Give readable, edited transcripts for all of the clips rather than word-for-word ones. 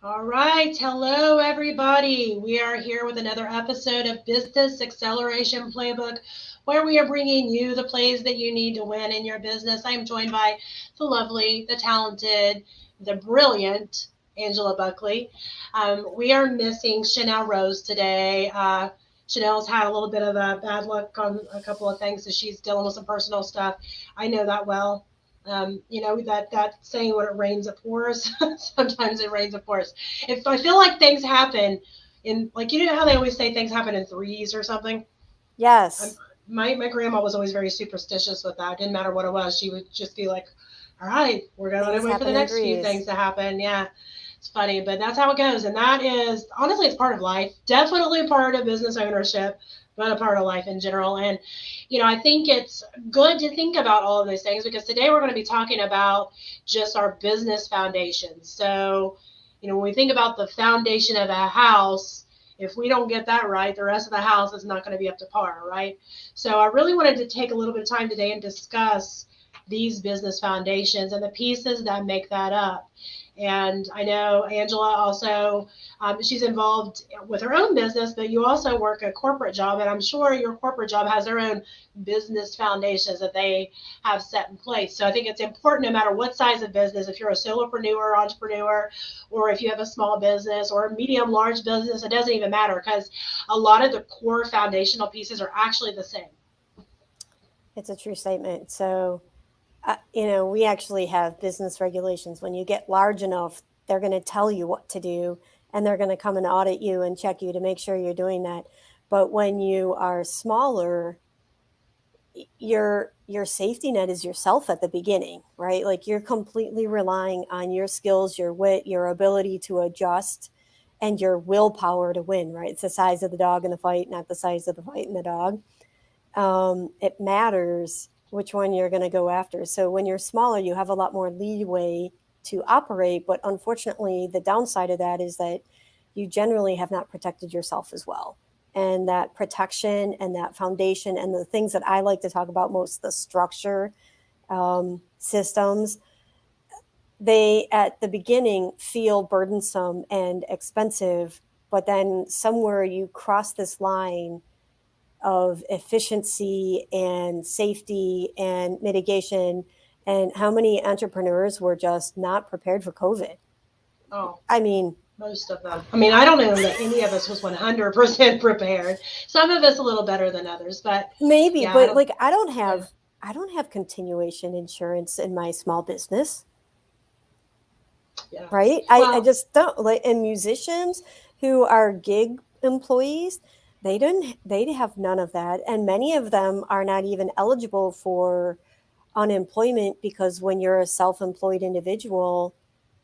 All right. Hello, everybody. We are here with another episode of Business Acceleration Playbook, where we are bringing you the plays that you need to win in your business. I am joined by the lovely, the talented, the brilliant Angela Buckley. We are missing Chanel Rose today. Chanel's had a little bit of a bad luck on a couple of things, so she's dealing with some personal stuff. I know that well. That saying, when it rains, it pours. Sometimes it rains, it pours. If I feel like things happen in, like, you know how they always say things happen in threes or something. I'm, Yes, my grandma was always very superstitious with that. It didn't matter what it was. She would just be like, "All right, we're gonna things wait for the happen in next few things threes. to happen." Yeah, it's funny, but that's how it goes. And that is, honestly, it's part of life. Definitely a part of business ownership, but a part of life in general. And, I think it's good to think about all of those things, because today we're going to be talking about just our business foundation. So, when we think about the foundation of a house, if we don't get that right, the rest of the house is not going to be up to par, right? So I really wanted to take a little bit of time today and discuss these business foundations and the pieces that make that up. And I know Angela also, she's involved with her own business, but you also work a corporate job. And I'm sure your corporate job has their own business foundations that they have set in place. So I think it's important, no matter what size of business, if you're a solopreneur, entrepreneur, or if you have a small business or a medium, large business, it doesn't even matter, because a lot of the core foundational pieces are actually the same. It's a true statement. So, we actually have business regulations. When you get large enough, they're going to tell you what to do and they're going to come and audit you and check you to make sure you're doing that. But when you are smaller, your safety net is yourself at the beginning, right? Like you're completely relying on your skills, your wit, your ability to adjust, and your willpower to win, right? It's the size of the dog in the fight, not the size of the fight in the dog. It matters which one you're going to go after. So when you're smaller, you have a lot more leeway to operate. But unfortunately, the downside of that is that you generally have not protected yourself as well. And that protection and that foundation and the things that I like to talk about most, the structure systems, they at the beginning feel burdensome and expensive. But then somewhere you cross this line of efficiency and safety and mitigation. And how many entrepreneurs were just not prepared for COVID? Oh, I mean, most of them. I mean, I don't know that any of us was 100% prepared. Some of us a little better than others, but maybe, yeah, I but don't. like I don't Yeah, have I don't have continuation insurance in my small business, yeah. right? I Well, just don't like. And musicians who are gig employees, they have none of that, and many of them are not even eligible for unemployment because when you're a self-employed individual,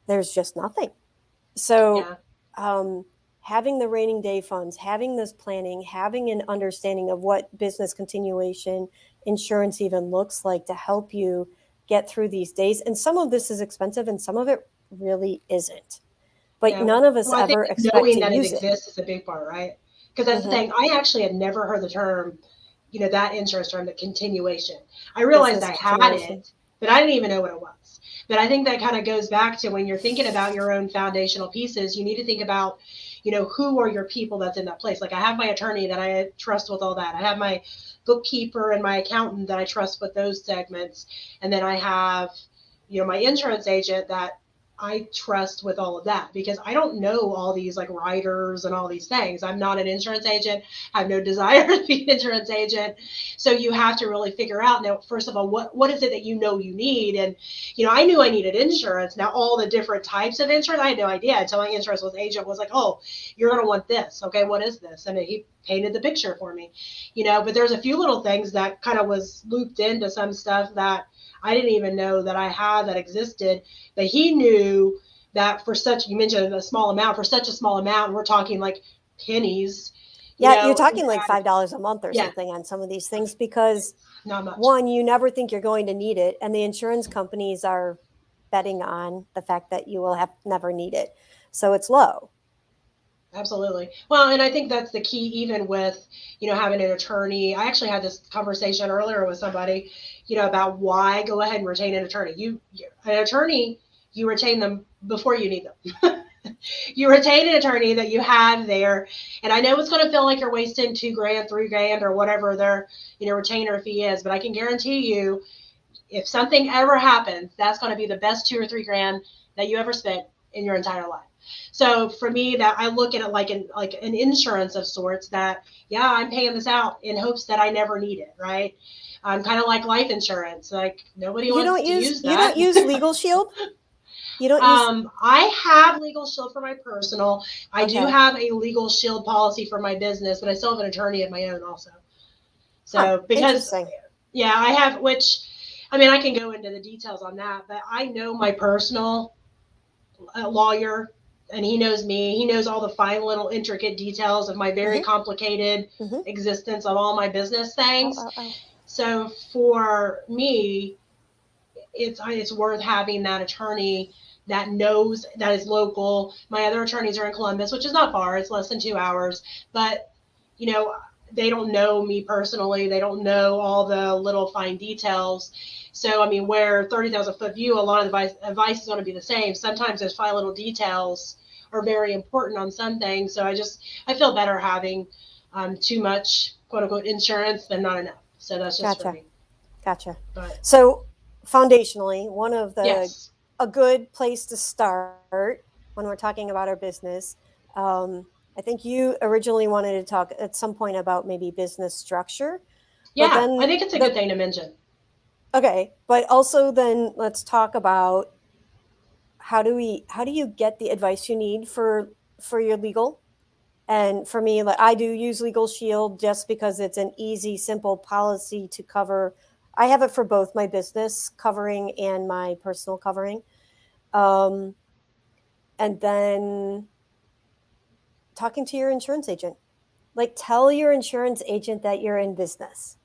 there's just nothing. So, yeah. um, having the raining day funds, having this planning, having an understanding of what business continuation insurance even looks like to help you get through these days. And some of this is expensive and some of it really isn't. But Yeah. none of us Well, I think ever that expect knowing to that it use it. exists is a big part, right? Because that's the Hmm. thing. I actually had never heard the term, that insurance term, the continuation. I realized Business I had continuation. it, but I didn't even know what it was. But I think that kind of goes back to, when you're thinking about your own foundational pieces, you need to think about, who are your people that's in that place. Like, I have my attorney that I trust with all that. I have my bookkeeper and my accountant that I trust with those segments. And then I have, my insurance agent that I trust with all of that, because I don't know all these, like, riders and all these things. I'm not an insurance agent. I have no desire to be an insurance agent. So you have to really figure out, now, first of all, what is it that you need? And, I knew I needed insurance. Now, all the different types of insurance, I had no idea until my insurance agent was like, "Oh, you're going to want this. Okay, what is this?" And he painted the picture for me, but there's a few little things that kind of was looped into some stuff that I didn't even know that I had, that existed. But he knew that, for such, you mentioned a small amount, for such a small amount, we're talking like pennies, Yeah, you're talking like that, $5 a month or yeah, something on some of these things because not much. one, you never think you're going to need it, and the insurance companies are betting on the fact that you will have never need it. So it's low. Absolutely. Well, and I think that's the key, even with, having an attorney. I actually had this conversation earlier with somebody, about why go ahead and retain an attorney. An attorney, you retain them before you need them. you retain an attorney that you have there. And I know it's going to feel like you're wasting $2,000, $3,000 or whatever their, retainer fee is, but I can guarantee you, if something ever happens, that's going to be the best $2,000 or $3,000 that you ever spent in your entire life. So for me, that I look at it like an insurance of sorts, that, yeah, I'm paying this out in hopes that I never need it, right? Kind of like life insurance. Like, nobody wants to use that. You don't use Legal Shield? You don't use... I have Legal Shield for my personal. I do Okay. have a Legal Shield policy for my business, but I still have an attorney of my own also. So because, yeah, I have, which, I mean, I can go into the details on that, but I know my personal lawyer, and he knows me. He knows all the fine little intricate details of my very complicated existence of all my business things. So for me, it's worth having that attorney that knows, that is local. My other attorneys are in Columbus, which is not far. It's less than 2 hours, but they don't know me personally. They don't know all the little fine details. So, I mean, where 30,000 foot view, a lot of the advice is going to be the same. Sometimes those fine little details are very important on some things. So I feel better having too much, quote unquote, insurance than not enough. So that's just for me. Gotcha. But, so foundationally, one of the, a good place to start when we're talking about our business, I think you originally wanted to talk at some point about maybe business structure. Yeah, then I think it's a good thing to mention. Okay, but also then let's talk about how do you get the advice you need for your legal? And for me, like, I do use Legal Shield just because it's an easy, simple policy to cover. I have it for both my business covering and my personal covering. And then talking to your insurance agent. Like, tell your insurance agent that you're in business.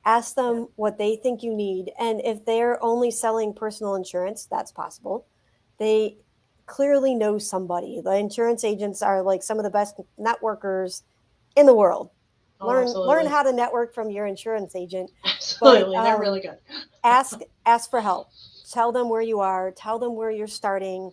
Ask them what they think you need. And if they're only selling personal insurance, that's possible. They clearly know somebody. The insurance agents are like some of the best networkers in the world. Learn how to network from your insurance agent. Absolutely. They're really good. ask for help. Tell them where you are. Tell them where you're starting.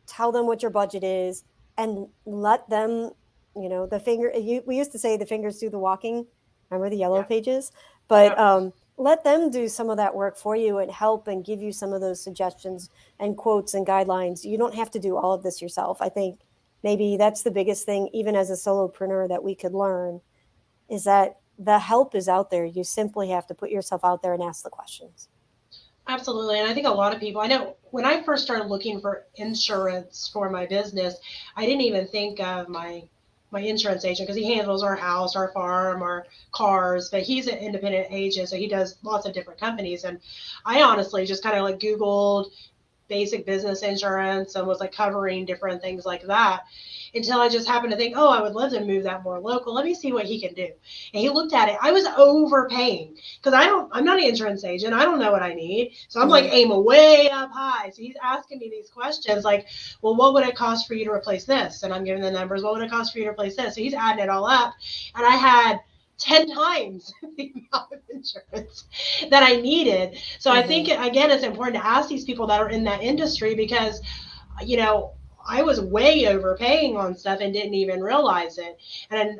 Tell them what your budget is, and let them, we used to say the fingers do the walking. Remember the yellow pages? But let them do some of that work for you and help and give you some of those suggestions and quotes and guidelines. You don't have to do all of this yourself. I think maybe that's the biggest thing, even as a solopreneur, that we could learn, is that the help is out there. You simply have to put yourself out there and ask the questions. Absolutely. And I think a lot of people, I know when I first started looking for insurance for my business, I didn't even think of my insurance agent, because he handles our house, our farm, our cars, but he's an independent agent, so he does lots of different companies. And I honestly just kind of like Googled basic business insurance and was like covering different things like that, until I just happened to think, oh, I would love to move that more local. Let me see what he can do. And he looked at it. I was overpaying because I'm not an insurance agent. I don't know what I need. So I'm like aiming way up high. So he's asking me these questions like, well, what would it cost for you to replace this? And I'm giving the numbers. What would it cost for you to replace this? So he's adding it all up. And I had 10 times the amount of insurance that I needed. So I think, again, it's important to ask these people that are in that industry, because, I was way overpaying on stuff and didn't even realize it. And,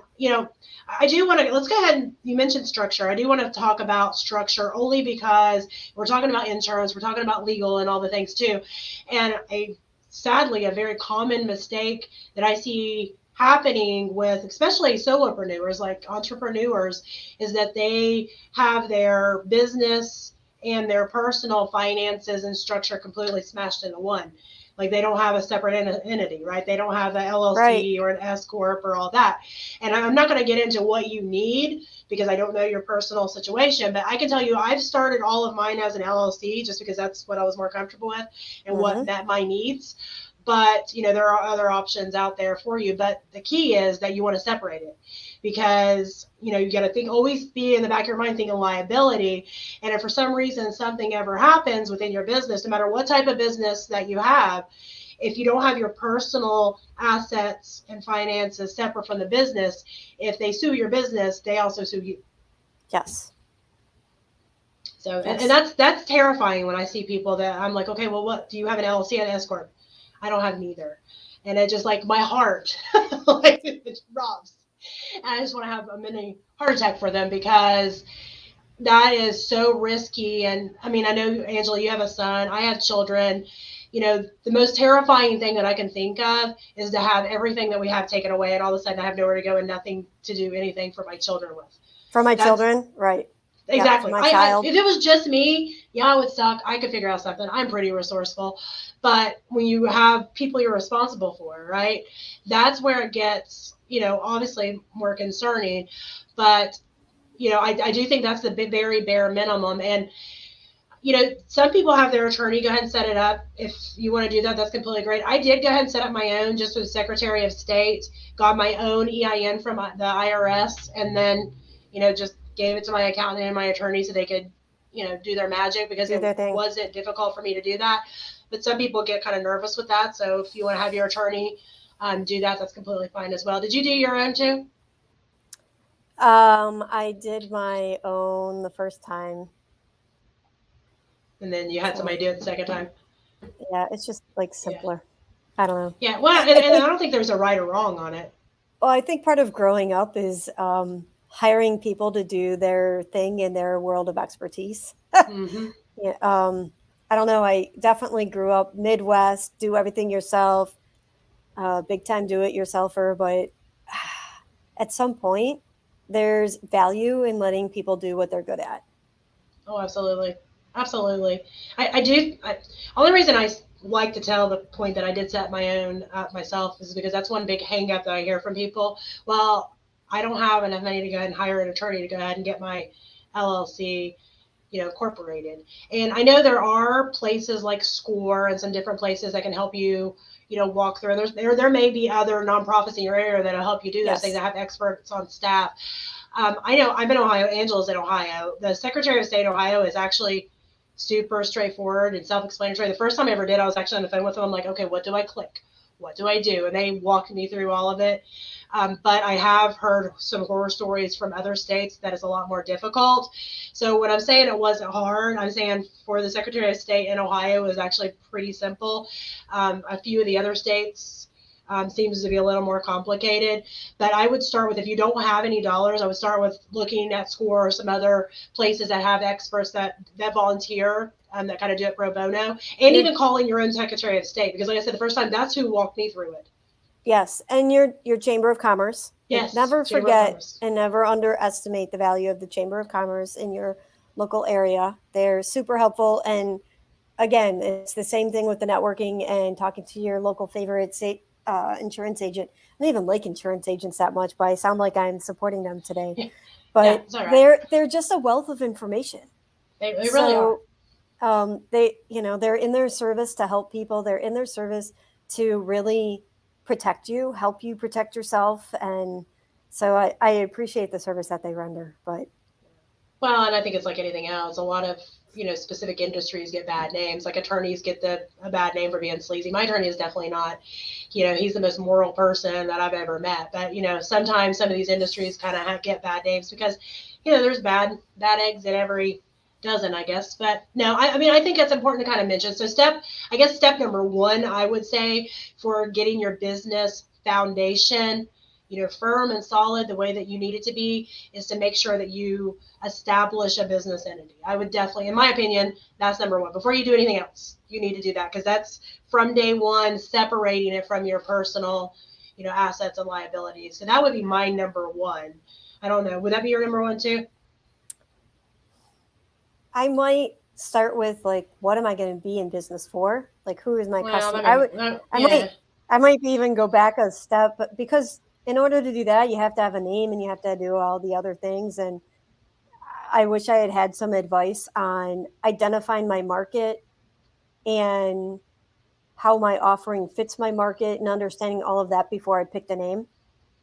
I do want to, let's go ahead and, you mentioned structure. I do want to talk about structure only because we're talking about insurance, we're talking about legal and all the things too. And sadly, a very common mistake that I see happening with especially solopreneurs, like entrepreneurs, is that they have their business and their personal finances and structure completely smashed into one. Like, they don't have a separate entity, right? They don't have the LLC or an S corp or all that. And I'm not going to get into what you need because I don't know your personal situation, but I can tell you I've started all of mine as an LLC just because that's what I was more comfortable with and what met my needs. But, there are other options out there for you. But the key is that you want to separate it, because, you got to think, always be in the back of your mind thinking liability. And if for some reason something ever happens within your business, no matter what type of business that you have, if you don't have your personal assets and finances separate from the business, if they sue your business, they also sue you. Yes. So, and that's terrifying when I see people that I'm like, okay, well, what do you have, an LLC and an S corp? I don't have neither. And it just like my heart, like it drops. And I just want to have a mini heart attack for them because that is so risky. And I mean, I know, Angela, you have a son, I have children. You know, the most terrifying thing that I can think of is to have everything that we have taken away and all of a sudden I have nowhere to go and nothing to do anything for my children with. For my children, right. Exactly. Yeah, for my child. If it was just me, yeah, it would suck. I could figure out something. I'm pretty resourceful. But when you have people you're responsible for, right, that's where it gets, you know, obviously more concerning. But, you know, I do think that's the very bare minimum. And, you know, some people have their attorney go ahead and set it up. If you want to do that, that's completely great. I did go ahead and set up my own just with Secretary of State, got my own EIN from the IRS, and then, you know, just gave it to my accountant and my attorney so they could, you know, do their magic because it wasn't difficult for me to do that. But some people get kind of nervous with that. So if you want to have your attorney do that, that's completely fine as well. Did you do your own too? I did my own the first time. And then you had somebody do it the second time? Yeah, it's just like simpler. Yeah. I don't know. Yeah, well, and I don't think there's a right or wrong on it. Well, I think part of growing up is hiring people to do their thing in their world of expertise. Mm-hmm. Yeah, I don't know. I definitely grew up Midwest, do everything yourself, big time do-it-yourselfer. But at some point, there's value in letting people do what they're good at. Oh, absolutely. Absolutely. I do. Only reason I like to tell the point that I did set my own myself is because that's one big hang up that I hear from people. Well, I don't have enough money to go ahead and hire an attorney to go ahead and get my LLC, you know, incorporated. And I know there are places like SCORE and some different places that can help you, you know, walk through. There may be other nonprofits in your area that'll help you do those things that have experts on staff. I know I'm in Ohio. Angela's in Ohio. The Secretary of State of Ohio is actually super straightforward and self-explanatory. The first time I ever did, I was actually on the phone with them. I'm like, okay, what do I click? What do I do? And they walked me through all of it. But I have heard some horror stories from other states that is a lot more difficult. So when I'm saying it wasn't hard, I'm saying for the Secretary of State in Ohio, it was actually pretty simple. A few of the other states seems to be a little more complicated. But I would start with, if you don't have any dollars, I would start with looking at SCORE or some other places that have experts that volunteer that kind of do it pro bono, and even calling your own Secretary of State, because like I said, the first time, that's who walked me through it. Yes, and your Chamber of Commerce. Yes. Never forget and never underestimate the value of the Chamber of Commerce in your local area. They're super helpful. And again, it's the same thing with the networking and talking to your local favorite state insurance agent. I don't even like insurance agents that much, but I sound like I'm supporting them today. But they're just a wealth of information. They really are. They're in their service to help people. They're in their service to really protect you, help you protect yourself. And so I appreciate the service that they render. But well, and I think it's like anything else. A lot of, you know, specific industries get bad names. Like attorneys get a bad name for being sleazy. My attorney is definitely not. You know, he's the most moral person that I've ever met. But, you know, sometimes some of these industries kind of get bad names because, you know, there's bad eggs in every dozen, I guess. But no, I mean, I think it's important to kind of mention. So step number one, I would say, for getting your business foundation, you know, firm and solid the way that you need it to be, is to make sure that you establish a business entity. I would definitely, in my opinion, that's number one. Before you do anything else, you need to do that, because that's from day one, separating it from your personal, you know, assets and liabilities. So that would be my number one. I don't know. Would that be your number one too? I might start with, like, what am I going to be in business for? Like, who is my customer? I might even go back a step, but because in order to do that, you have to have a name and you have to do all the other things. And I wish I had some advice on identifying my market and how my offering fits my market and understanding all of that before I picked a name.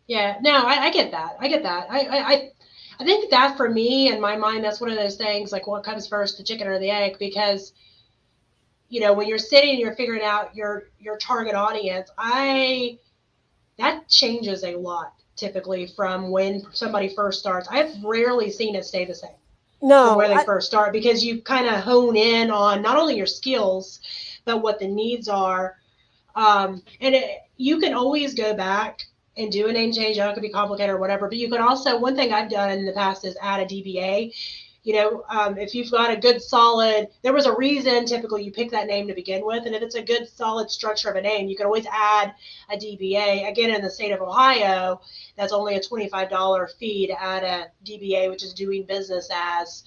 Yeah, no, I get that. I think that for me, in my mind, that's one of those things, like what comes first, the chicken or the egg, because, you know, when you're sitting and you're figuring out your target audience, that changes a lot typically from when somebody first starts. I've rarely seen it stay the same. From where they first start, because you kind of hone in on not only your skills, but what the needs are You can always go back and do a name change. It could be complicated or whatever, but you can also, one thing I've done in the past is add a DBA. If you've got a good solid, there was a reason typically you pick that name to begin with. And if it's a good solid structure of a name, you can always add a DBA. Again, in the state of Ohio, that's only a $25 fee to add a DBA, which is doing business as,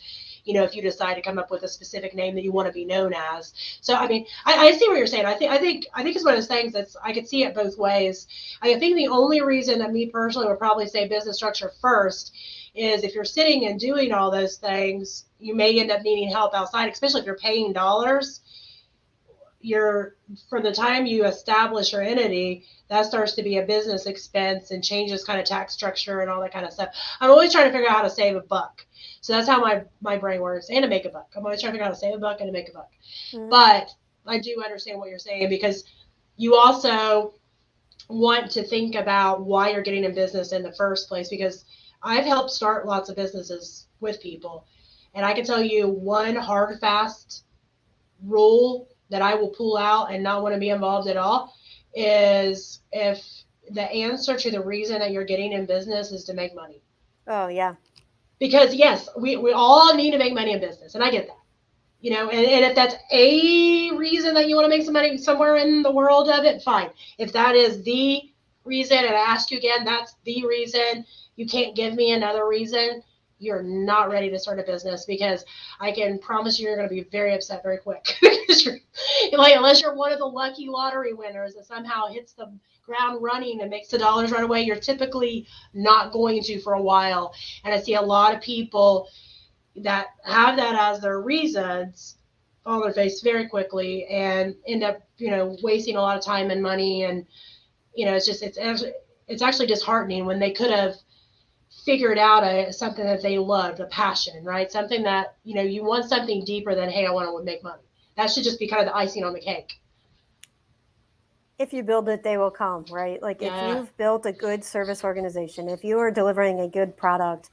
if you decide to come up with a specific name that you want to be known as. So, I mean, I see what you're saying. I think it's one of those things that's, I could see it both ways. I think the only reason that me personally would probably say business structure first is if you're sitting and doing all those things, you may end up needing help outside, especially if you're paying dollars. From the time you establish your entity, that starts to be a business expense and changes kind of tax structure and all that kind of stuff. I'm always trying to figure out how to save a buck. So that's how my brain works, and to make a buck. I'm always trying to figure out how to save a buck and to make a buck. Mm-hmm. But I do understand what you're saying, because you also want to think about why you're getting in business in the first place, because I've helped start lots of businesses with people. And I can tell you one hard, fast rule that I will pull out and not want to be involved at all is if the answer to the reason that you're getting in business is to make money. Oh, yeah. Because yes, we all need to make money in business. And I get that, and if that's a reason that you want to make some money somewhere in the world of it, fine. If that is the reason, and I ask you again, that's the reason, you can't give me another reason, you're not ready to start a business, because I can promise you're going to be very upset very quick. Unless you're one of the lucky lottery winners that somehow hits the ground running and makes the dollars right away, you're typically not going to for a while. And I see a lot of people that have that as their reasons fall on their face very quickly and end up, wasting a lot of time and money. And, it's actually disheartening when they could have figured out something that they loved, a passion, right? Something that, you want something deeper than, hey, I want to make money. That should just be kind of the icing on the cake. If you build it, they will come, right? Like if you've built a good service organization, if you are delivering a good product,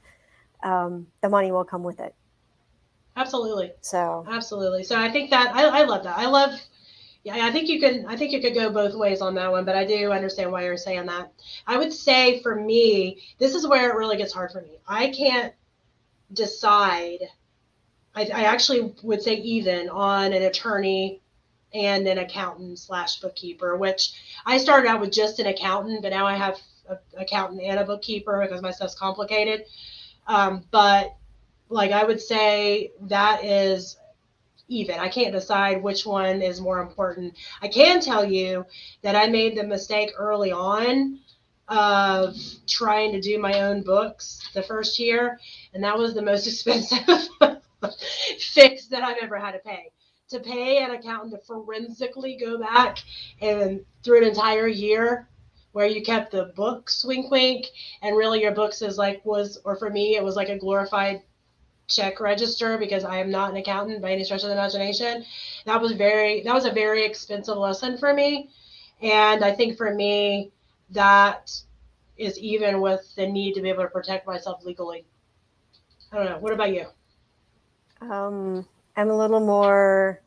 the money will come with it. Absolutely. Absolutely. So I think that I love that. I think you could go both ways on that one, but I do understand why you're saying that. I would say for me, this is where it really gets hard for me. I can't decide. I actually would say even on an attorney and an accountant / bookkeeper, which I started out with just an accountant, but now I have an accountant and a bookkeeper because my stuff's complicated. But I would say that is even. I can't decide which one is more important. I can tell you that I made the mistake early on of trying to do my own books the first year, and that was the most expensive fix that I've ever had to pay. To pay an accountant to forensically go back and through an entire year where you kept the books, wink, wink, and really your books for me, it was like a glorified check register, because I am not an accountant by any stretch of the imagination. That was a very expensive lesson for me. And I think for me, that is even with the need to be able to protect myself legally. I don't know. What about you? I'm a little more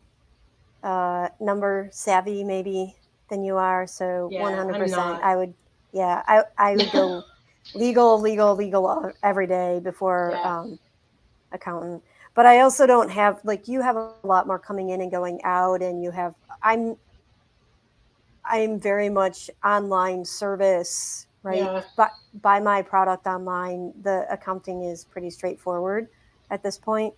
number savvy maybe than you are. So 100%. I would go legal every day before accountant. But I also don't have, you have a lot more coming in and going out, and I'm very much online service, right? Yeah. But buy my product online. The accounting is pretty straightforward at this point.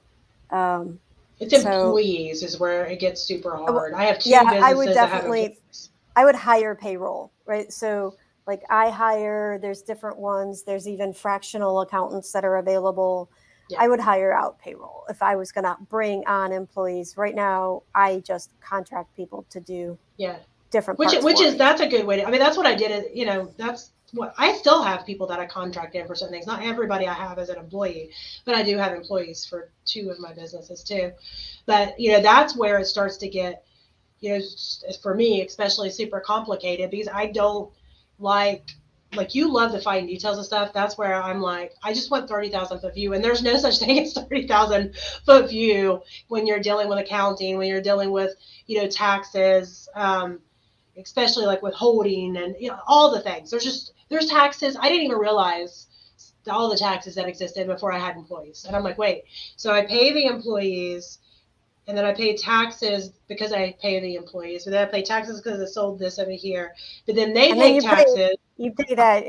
It's employees is where it gets super hard. I have two businesses. I would hire payroll, right? So there's different ones. There's even fractional accountants that are available. Yeah. I would hire out payroll if I was going to bring on employees. Right now, I just contract people to do different parts. That's a good way to, that's what I did. That's what I still have people that I contract in for certain things. Not everybody I have as an employee, but I do have employees for 2 of my businesses too. But, that's where it starts to get, for me, especially super complicated, because I don't like you love the fine details and stuff. That's where I'm like, I just want 30,000 foot view. And there's no such thing as 30,000 foot view when you're dealing with accounting, when you're dealing with, taxes. especially like withholding and all the things. There's taxes. I didn't even realize all the taxes that existed before I had employees. And I'm like, wait, so I pay the employees and then I pay taxes because I pay the employees, but then I pay taxes because I sold this over here. But then they pay taxes. You pay that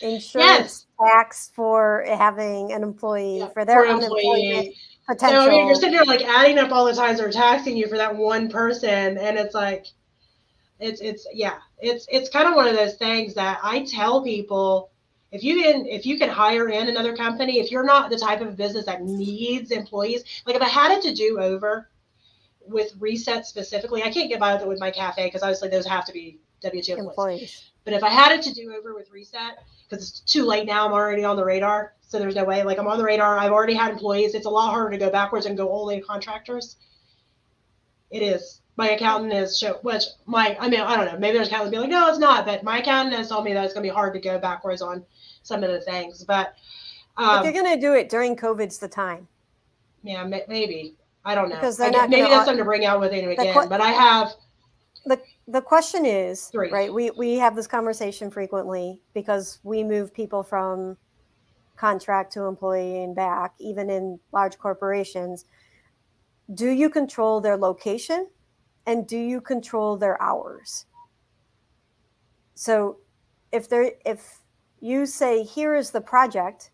insurance tax for having an employee for their unemployment potential. So you're sitting there like adding up all the times they're taxing you for that one person, and it's like, it's kind of one of those things that I tell people. If you can hire in another company, if you're not the type of business that needs employees, like if I had it to do over with Reset specifically, I can't get by with my cafe because obviously those have to be W-2 employees. But if I had it to do over with Reset, because it's too late now, I'm already on the radar, so there's no way. Like I'm on the radar, I've already had employees. It's a lot harder to go backwards and go only contractors. It is. My accountant has shown, I don't know, maybe there's accountants be like, no, it's not. But my accountant has told me that it's going to be hard to go backwards on some of the things. But if you're going to do it during COVID's the time. Yeah, maybe. I don't know. Because maybe that's something to bring out with him again. But I have. The question is, three. Right, we have this conversation frequently because we move people from contract to employee and back, even in large corporations. Do you control their location? And do you control their hours? So if you say, here is the project,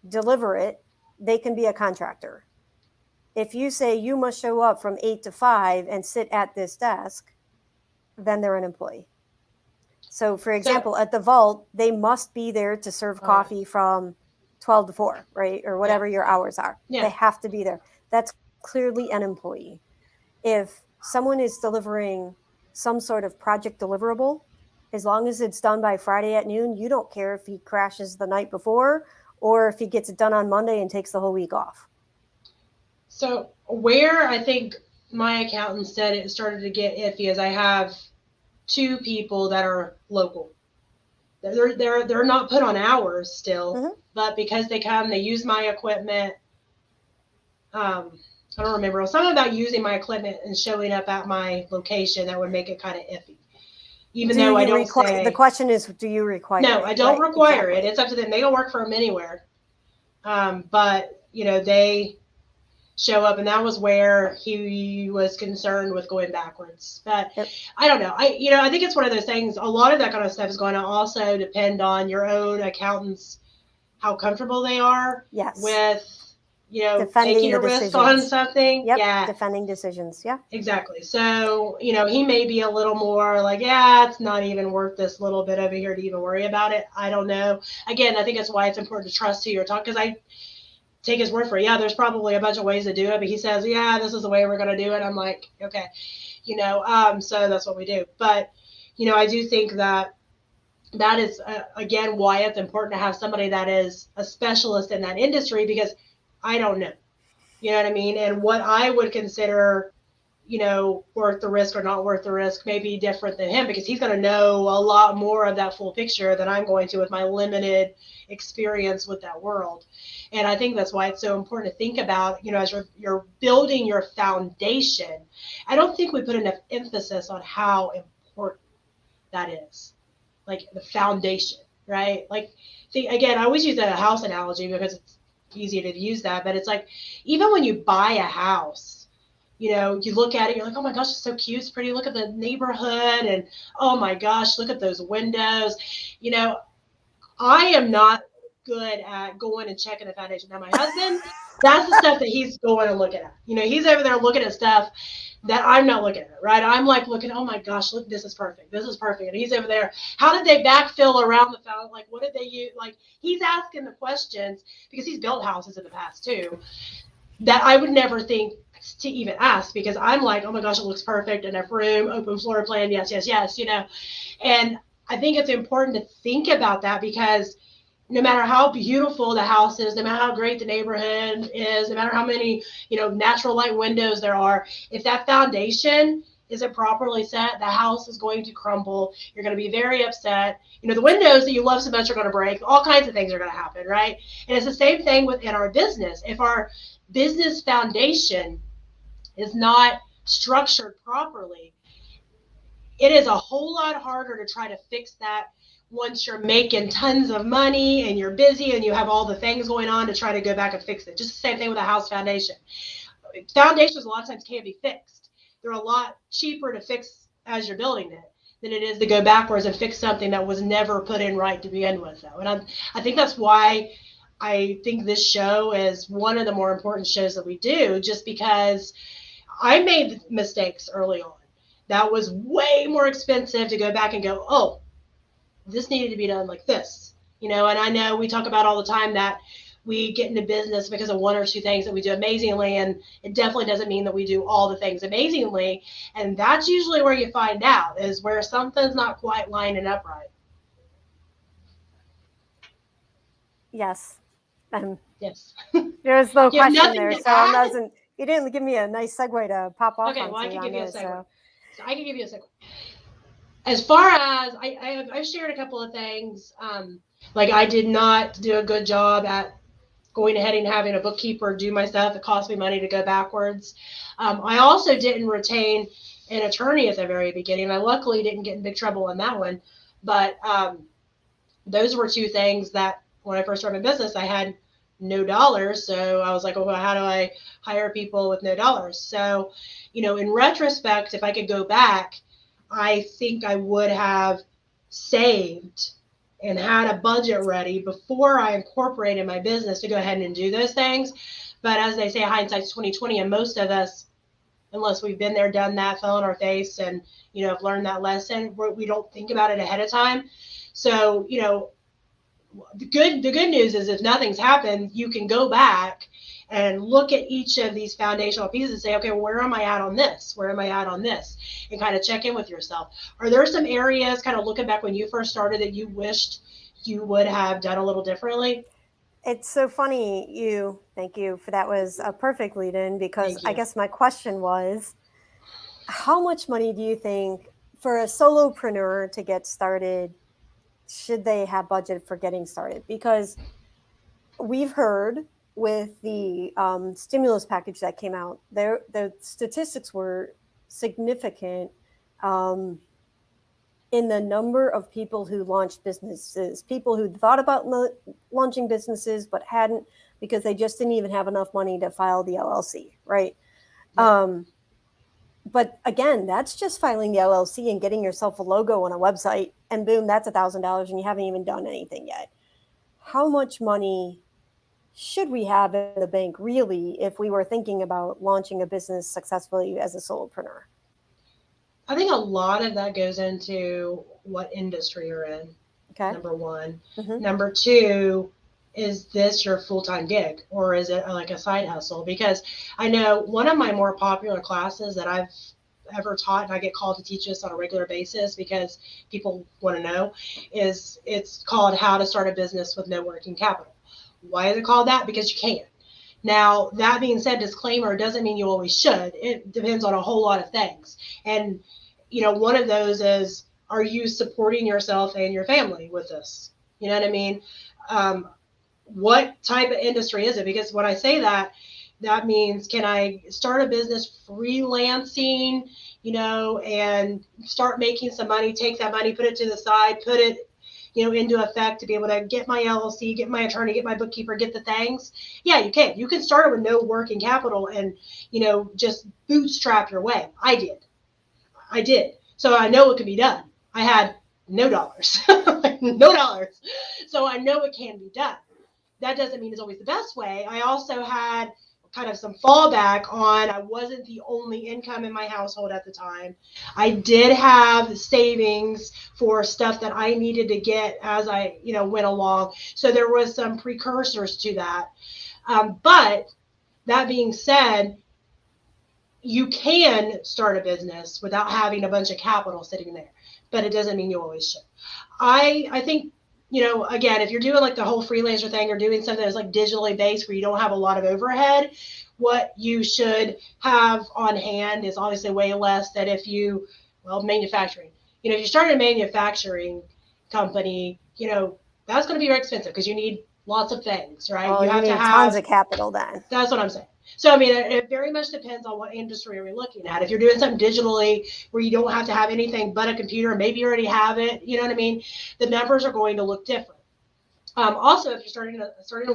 deliver it, they can be a contractor. If you say you must show up from 8 to 5 and sit at this desk, then they're an employee. So for example, at the vault, they must be there to serve coffee from 12 to 4, right? Or whatever your hours are. Yeah. They have to be there. That's clearly an employee. If someone is delivering some sort of project deliverable, as long as it's done by Friday at noon, you don't care if he crashes the night before or if he gets it done on Monday and takes the whole week off. So where I think my accountant said it started to get iffy is I have 2 people that are local. They're not put on hours still, but because they come, they use my equipment. I don't remember. Something about using my equipment and showing up at my location that would make it kind of iffy. Even though I don't say. The question is, do you require it? No, I don't require it. It's up to them. They can work from anywhere. But, they show up, and that was where he was concerned with going backwards. But I don't know. I think it's one of those things. A lot of that kind of stuff is going to also depend on your own accountants, how comfortable they are with taking a risk on something. Defending decisions. Yeah, exactly. So, he may be a little more like, it's not even worth this little bit over here to even worry about it. I don't know. Again, I think that's why it's important to trust who you're talking, because I take his word for it. Yeah, there's probably a bunch of ways to do it, but he says, this is the way we're going to do it. I'm like, okay, so that's what we do. But, I do think that is, again, why it's important to have somebody that is a specialist in that industry, because I don't know. You know what I mean? And what I would consider, worth the risk or not worth the risk may be different than him, because he's going to know a lot more of that full picture than I'm going to with my limited experience with that world. And I think that's why it's so important to think about, as you're building your foundation. I don't think we put enough emphasis on how important that is, like the foundation, right? Like, see, again, I always use a house analogy because it's easy to use that, but it's like, even when you buy a house, you look at it, you're like, oh my gosh, it's so cute, it's pretty, look at the neighborhood, and oh my gosh, look at those windows. I am not good at going and checking the foundation. Now my husband, that's the stuff that he's going and looking at. He's over there looking at stuff that I'm not looking at, right? I'm like looking, oh my gosh, look, this is perfect. This is perfect. And he's over there, how did they backfill around the fountain? Like, what did they use? Like, he's asking the questions because he's built houses in the past too, that I would never think to even ask, because I'm like, oh my gosh, it looks perfect. Enough room, open floor plan. Yes. And I think it's important to think about that, because no matter how beautiful the house is, no matter how great the neighborhood is, no matter how many, natural light windows there are, if that foundation isn't properly set, the house is going to crumble. You're going to be very upset. The windows that you love so much are going to break. All kinds of things are going to happen, right? And it's the same thing within our business. If our business foundation is not structured properly, it is a whole lot harder to try to fix that once you're making tons of money and you're busy and you have all the things going on to try to go back and fix it. Just the same thing with a house foundation. Foundations a lot of times can't be fixed. They're a lot cheaper to fix as you're building it than it is to go backwards and fix something that was never put in right to begin with, though. And I think that's why I think this show is one of the more important shows that we do, just because I made mistakes early on. That was way more expensive to go back and go, oh, this needed to be done like this, and I know we talk about all the time that we get into business because of one or two things that we do amazingly, and it definitely doesn't mean that we do all the things amazingly. And that's usually where you find out, is where something's not quite lining up right. Yes. Yes. There's no question there. So you didn't give me a nice segue to pop off. Okay, well, I can give you a segue. So I can give you a segue. As far as I've shared a couple of things, like I did not do a good job at going ahead and having a bookkeeper do my stuff. It cost me money to go backwards. I also didn't retain an attorney at the very beginning. I luckily didn't get in big trouble on that one. But those were two things that when I first started my business, I had no dollars. So I was like, well, how do I hire people with no dollars? So, in retrospect, if I could go back, I think I would have saved and had a budget ready before I incorporated my business to go ahead and do those things. But as they say, hindsight's 20/20, and most of us, unless we've been there, done that, fell on our face, and have learned that lesson, we don't think about it ahead of time. So the good news is, if nothing's happened, you can go back and look at each of these foundational pieces and say, okay, well, where am I at on this? Where am I at on this? And kind of check in with yourself. Are there some areas, kind of looking back when you first started, that you wished you would have done a little differently? It's so funny. Thank you for that. Was a perfect lead in, because I guess my question was, how much money do you think for a solopreneur to get started, should they have budget for getting started? Because we've heard with the stimulus package that came out, the statistics were significant in the number of people who launched businesses, people who thought about launching businesses but hadn't, because they just didn't even have enough money to file the LLC, right? Yeah. But again, that's just filing the LLC and getting yourself a logo on a website, and boom, that's $1,000, and you haven't even done anything yet. How much money should we have in the bank, really, if we were thinking about launching a business successfully as a solopreneur? I think a lot of that goes into what industry you're in. Okay. Number one. Mm-hmm. Number two, is this your full-time gig, or is it like a side hustle? Because I know one of my more popular classes that I've ever taught, and I get called to teach this on a regular basis because people want to know, it's called How to Start a Business with No Working Capital. Why is it called that? Because you can. Now, that being said, disclaimer, doesn't mean you always should. It depends on a whole lot of things. And, one of those is, are you supporting yourself and your family with this? You know what I mean? What type of industry is it? Because when I say that, that means, can I start a business freelancing, and start making some money, take that money, put it to the side, put it, into effect to be able to get my LLC, get my attorney, get my bookkeeper, get the things? Yeah, you can. You can start it with no working capital and, just bootstrap your way. I did. So I know it can be done. I had no dollars, no dollars. So I know it can be done. That doesn't mean it's always the best way. I also had kind of some fallback on, I wasn't the only income in my household at the time. I did have savings for stuff that I needed to get as I, went along. So there was some precursors to that. But that being said, you can start a business without having a bunch of capital sitting there, but it doesn't mean you always should. I think, again, if you're doing like the whole freelancer thing, or doing something that's like digitally based where you don't have a lot of overhead, what you should have on hand is obviously way less than if you, manufacturing. If you start a manufacturing company, that's going to be very expensive because you need lots of things, right? Oh, you have need to have tons of capital then. That's what I'm saying. So, I mean, it very much depends on what industry are we looking at. If you're doing something digitally where you don't have to have anything but a computer, maybe you already have it, you know what I mean? The numbers are going to look different. Also, if you're starting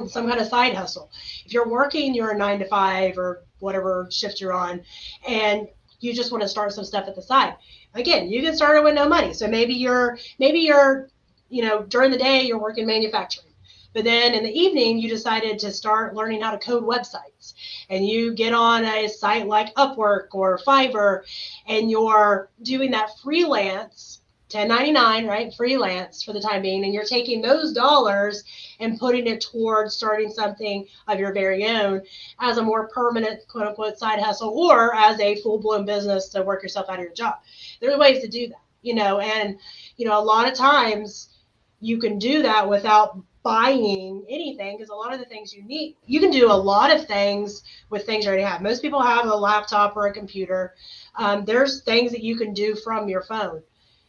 with some kind of side hustle, if you're working your 9 to 5 or whatever shift you're on, and you just want to start some stuff at the side, again, you can start it with no money. So maybe you're, during the day you're working manufacturing, but then in the evening you decided to start learning how to code websites, and you get on a site like Upwork or Fiverr, and you're doing that freelance 1099, right? Freelance for the time being. And you're taking those dollars and putting it towards starting something of your very own as a more permanent, quote unquote, side hustle, or as a full blown business to work yourself out of your job. There are ways to do that, and, a lot of times you can do that without buying anything, because a lot of the things you can do a lot of things with things you already have. Most people have a laptop or a computer. There's things that you can do from your phone.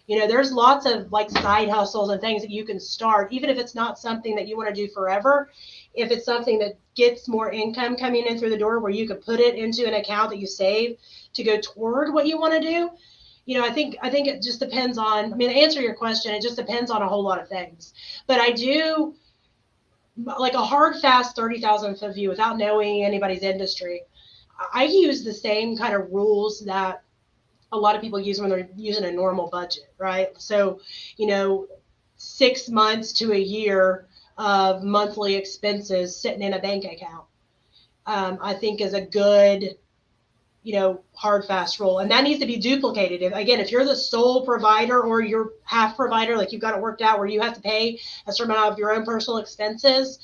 There's lots of like side hustles and things that you can start, even if it's not something that you want to do forever. If it's something that gets more income coming in through the door, where you can put it into an account that you save to go toward what you want to do. I think it just depends on, to answer your question, it just depends on a whole lot of things. But I do like a hard, fast 30,000 foot view without knowing anybody's industry. I use the same kind of rules that a lot of people use when they're using a normal budget, right? So, 6 months to a year of monthly expenses sitting in a bank account, I think is a good, hard, fast rule. And that needs to be duplicated. If you're the sole provider or you're half provider, like you've got it worked out where you have to pay a certain amount of your own personal expenses,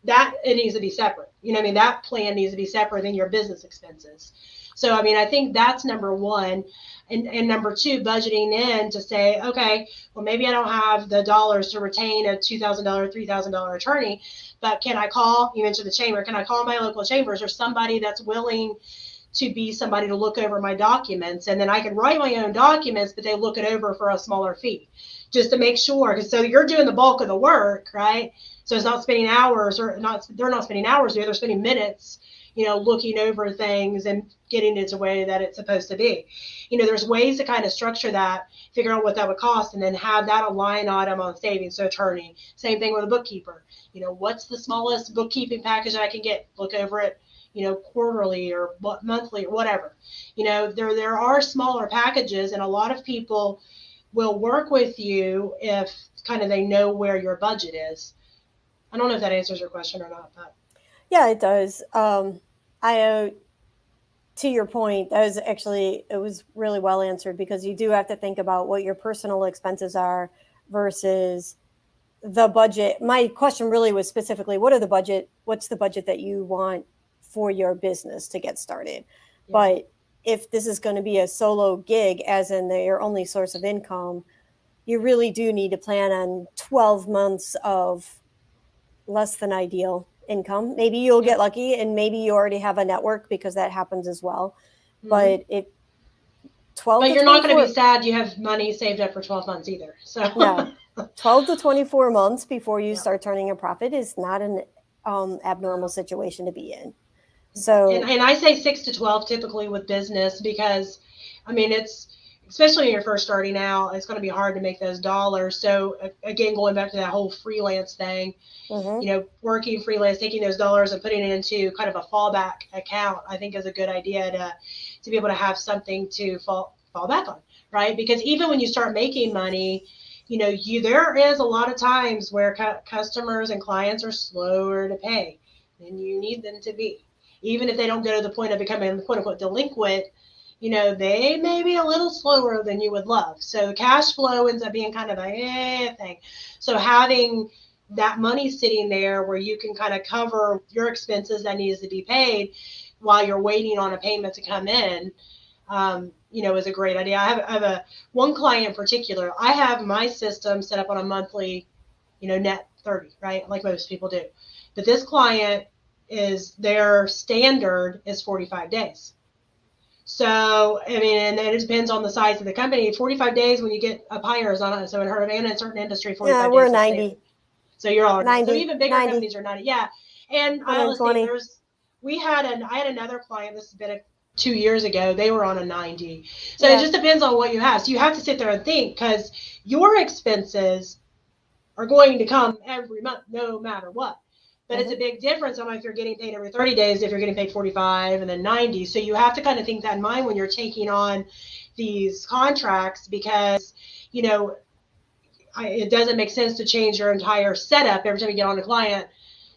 that it needs to be separate. That plan needs to be separate than your business expenses. So, I think that's number one. And number two, budgeting in to say, okay, well, maybe I don't have the dollars to retain a $2,000, $3,000 attorney, but can I call, you mentioned the chamber, can I call my local chambers or somebody that's willing to be somebody to look over my documents? And then I can write my own documents, but they look it over for a smaller fee, just to make sure. Because so you're doing the bulk of the work, right? So it's not spending hours, they're not spending hours there, they're spending minutes, looking over things and getting it the way that it's supposed to be. There's ways to kind of structure that, figure out what that would cost, and then have that a line item on savings. So attorney, same thing with a bookkeeper. What's the smallest bookkeeping package I can get? Look over it, quarterly or monthly or whatever. There are smaller packages, and a lot of people will work with you if kind of they know where your budget is. I don't know if that answers your question or not, but. Yeah, it does. To your point, it was really well answered, because you do have to think about what your personal expenses are versus the budget. My question really was specifically, what's the budget that you want for your business to get started? Yeah. But if this is going to be a solo gig, as in your only source of income, you really do need to plan on 12 months of less than ideal income. Maybe you'll get lucky, and maybe you already have a network, because that happens as well. But But you're not going to be sad you have money saved up for 12 months either. So no, 12 to 24 months before you start turning a profit is not an abnormal situation to be in. So, and I say 6 to 12 typically with business, because it's, especially when you're first starting out, it's going to be hard to make those dollars. So again, going back to that whole freelance thing, working freelance, taking those dollars and putting it into kind of a fallback account, I think is a good idea to be able to have something to fall back on, right? Because even when you start making money, there is a lot of times where customers and clients are slower to pay than you need them to be. Even if they don't go to the point of becoming quote unquote delinquent, they may be a little slower than you would love. So cash flow ends up being kind of a thing. So having that money sitting there where you can kind of cover your expenses that needs to be paid while you're waiting on a payment to come in, is a great idea. I have one client in particular. I have my system set up on a monthly, net 30, right? Like most people do. But this client their standard is 45 days. So, and it depends on the size of the company. 45 days when you get up higher is not so unheard of. And in a certain industry, 45 days. We're 90. So you're all 90. So even bigger 90. companies are 90. Yeah. And I honestly, I had another client, this has been 2 years ago, they were on a 90. So Yeah. it just depends on what you have. So you have to sit there and think, because your expenses are going to come every month, no matter what. But it's a big difference on if you're getting paid every 30 days, if you're getting paid 45 and then 90. So you have to kind of think that in mind when you're taking on these contracts, because, you know, it doesn't make sense to change your entire setup every time you get on a client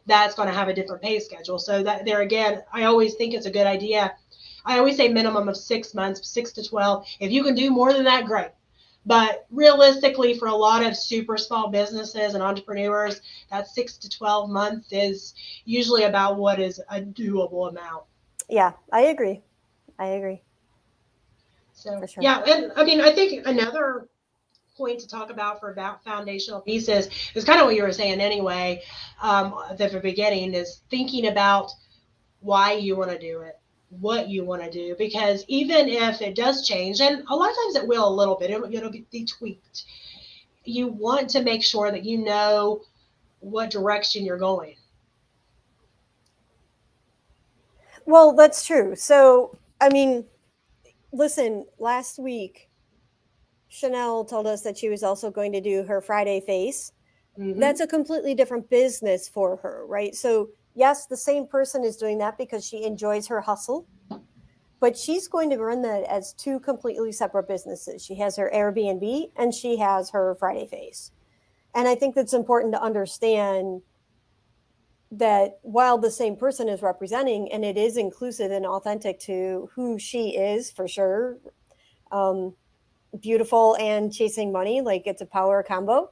that's going to have a different pay schedule. So that there again, I always think it's a good idea. I always say minimum of 6 months, 6 to 12. If you can do more than that, great. But realistically, for a lot of super small businesses and entrepreneurs, that 6 to 12 months is usually about what is a doable amount. Yeah, I agree. So, For sure. yeah. And I mean, I think another point to talk about for about foundational pieces is kind of what you were saying anyway, at the beginning, is thinking about why you want to do it, what you want to do, because even if it does change, and a lot of times it will a little bit, it'll be tweaked, you want to make sure that you know what direction you're going. Well, that's true. So, I mean, listen, last week, Chanel told us that she was also going to do her Friday face. That's a completely different business for her, right? So, yes, the same person is doing that because she enjoys her hustle, but she's going to run that as two completely separate businesses. She has her Airbnb and she has her Friday face. And I think that's important to understand that while the same person is representing, and it is inclusive and authentic to who she is for sure, beautiful and chasing money, like it's a power combo,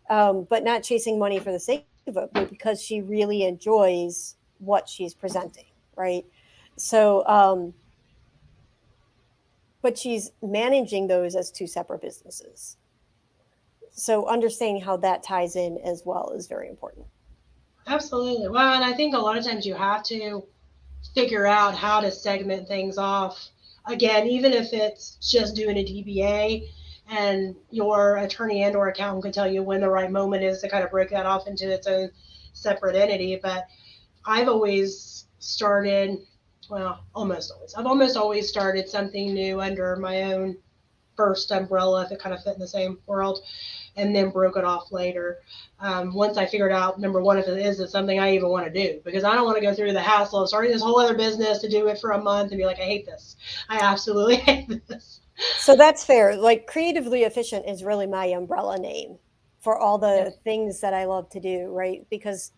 but not chasing money for the sake of it, but because she really enjoys what she's presenting, right? So, but she's managing those as two separate businesses. So understanding how that ties in as well is very important. Absolutely. Well, and I think a lot of times you have to figure out how to segment things off. Again, even if it's just doing a DBA, and your attorney and or accountant can tell you when the right moment is to kind of break that off into its own separate entity. But I've always started, well, I've almost always started something new under my own first umbrella, if it kind of fit in the same world, and then broke it off later. Once I figured out, number one, if it is something I even want to do, because I don't want to go through the hassle of starting this whole other business to do it for a month and be like, I hate this. I absolutely hate this. So that's fair. Like creatively efficient is really my umbrella name for all the Yes. things that I love to do, right? Because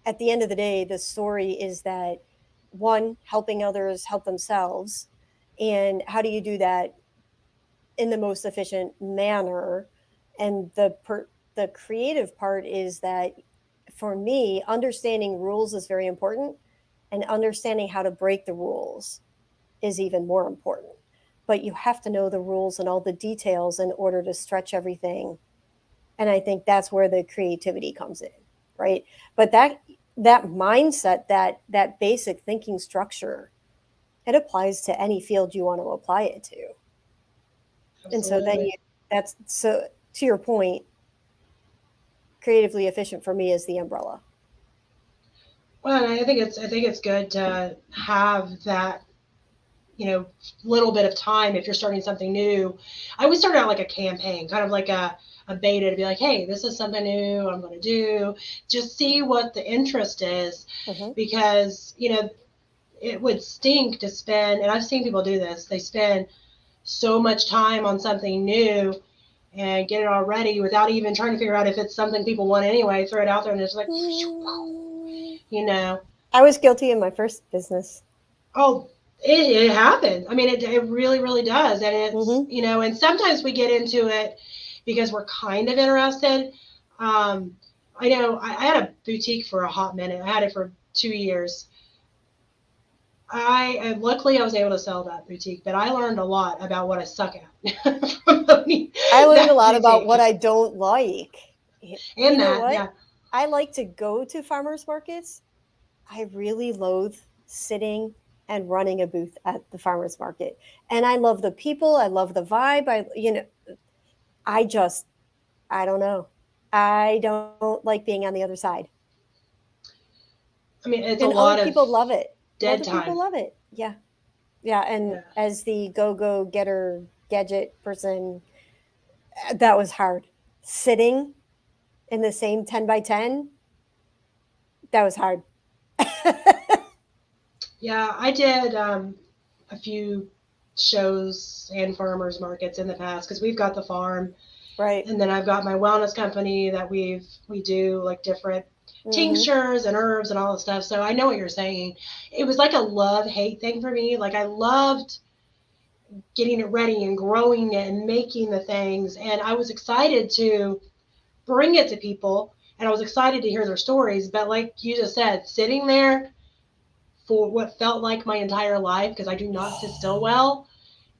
at the end of the day, the story is that one, helping others help themselves. And how do you do that in the most efficient manner? And the creative part is that for me, understanding rules is very important, and understanding how to break the rules is even more important. But you have to know the rules and all the details in order to stretch everything. And I think that's where the creativity comes in, right? But that mindset, that basic thinking structure, it applies to any field you want to apply it to. And so then Absolutely. that's so to your point, creatively efficient for me is the umbrella. Well, and I think it's good to have that, little bit of time if you're starting something new. I always start out like a campaign, kind of like a beta, to be like, hey, this is something new I'm going to do. Just see what the interest is, Mm-hmm. because, it would stink to spend, and I've seen people do this, they spend so much time on something new and get it all ready without even trying to figure out if it's something people want anyway, throw it out there and it's like, you know, I was guilty in my first business. oh, it happens. I mean, it really, really does. And it's, Mm-hmm. and sometimes we get into it because we're kind of interested. Um, I know I had a boutique for a hot minute. I had it for 2 years. Luckily I was able to sell that boutique, but I learned a lot about what I suck at from owning I learned a that lot about what boutique. I don't like. You And know that, what? yeah. I like to go to farmers markets. I really loathe sitting and running a booth at the farmers market. And I love the people, I love the vibe. I just I don't know. I don't like being on the other side. I mean, it's a And other lot of people love it. dead Other time. people love it. Yeah. Yeah. And Yeah. as the go getter gadget person, that was hard. Sitting in the same 10 by 10, that was hard. Yeah, I did a few shows and farmers markets in the past because we've got the farm, Right. and then I've got my wellness company that we do like different Mm-hmm. tinctures and herbs and all this stuff. So I know what you're saying. It was like a love hate thing for me. Like I loved getting it ready and growing it and making the things, and I was excited to bring it to people, and I was excited to hear their stories. But like you just said, sitting there for what felt like my entire life, because I do not sit still well,